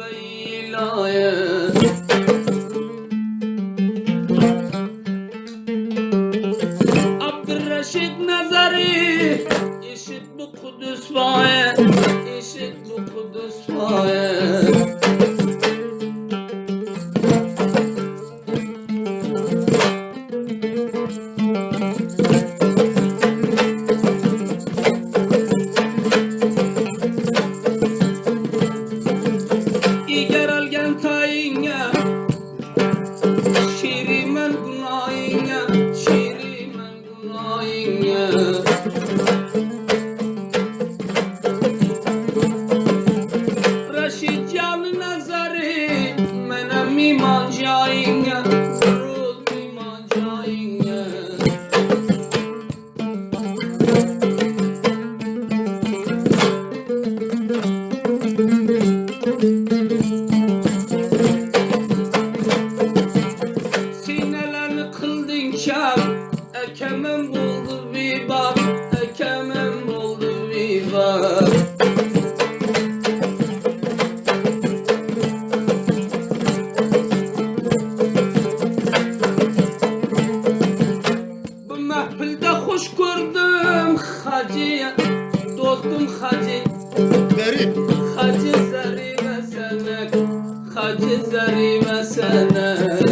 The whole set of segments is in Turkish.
Leyla'ya. Abdurreşit Nazari işit bu Kudüs vaye, işit bu Kudüs vaye. Sinelerini kıldın kâr, ekemem oldu bir bak, ekemem oldu bir bak. Bu mahfilde hoş gördüm hacı, dostum hacı. Hacı Zerime Senek, Hacı Zerime Senek.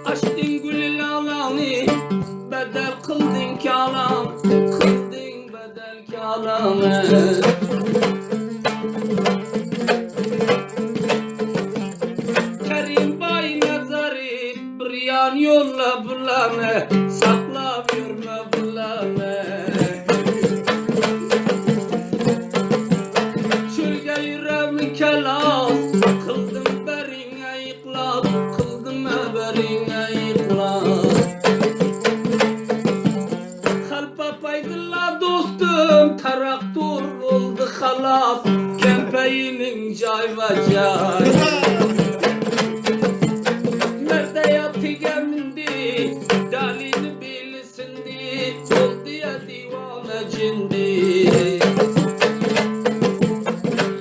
Açtın gülül alanı, bedel kıldın kalam, kıldın bedel kalamı. Kerim Bay Nazari, Briyan yolla bulanı, sakla görme bulanı. Çölge yüreğimi kelas, kıldım berine yıklas, kıldım berine yıklas. Kalpa paydılla dostum, traktör oldu halas, kempeyinin cay ve cay. Nerede yatı gemindi, dalini bilisindi, oldu ya divane cindi.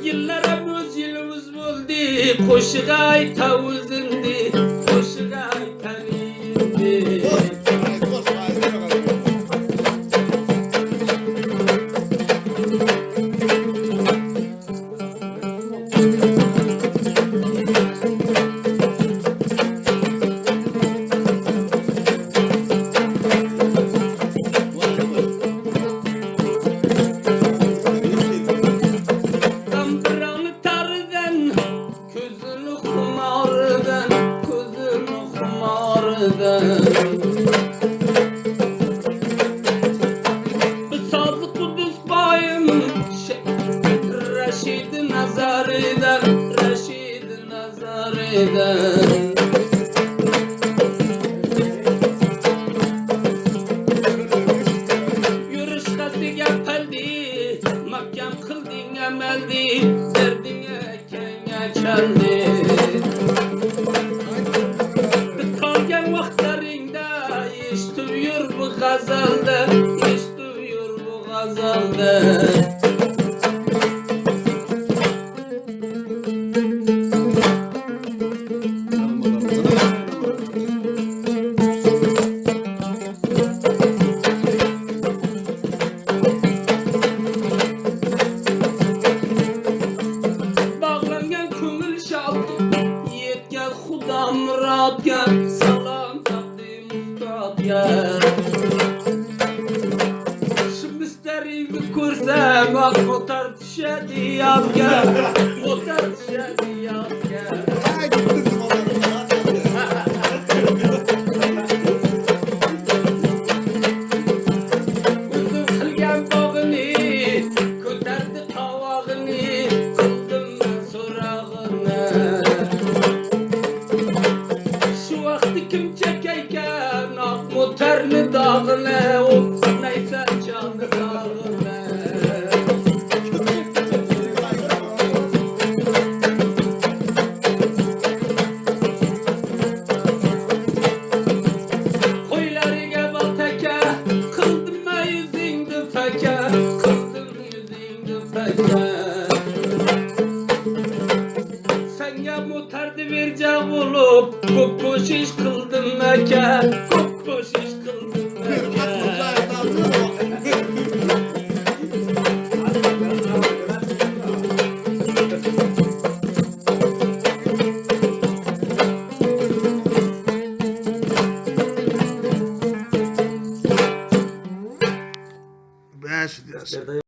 Yıllarımız yılımız buldu, koşugay tavuzindi, koşugay tanıyindi. Sazı Kudüs bayım Reşid Nazari'den, Reşid Nazari'den. Yürüş kasiga peldi, mahkem kıldın emeldi, derdine kenge çaldi. Kalgen vaktlarında iştiyor bu gazalda, iştiyor bu gazalda. Bağlangan köngül şaldı, yetken Xuda murad gel, salam takdim ustad gel. Şimdi isterimi korsam, ak motor düşedi yaz gel, motor düşedi yaz gel. Uzun kılgen bağını, köterdi tavağını, kıldım ben sorağını. Şu vakti kim çekeyken, ak motorlu dağını, o neyse canı dağını. Ayşe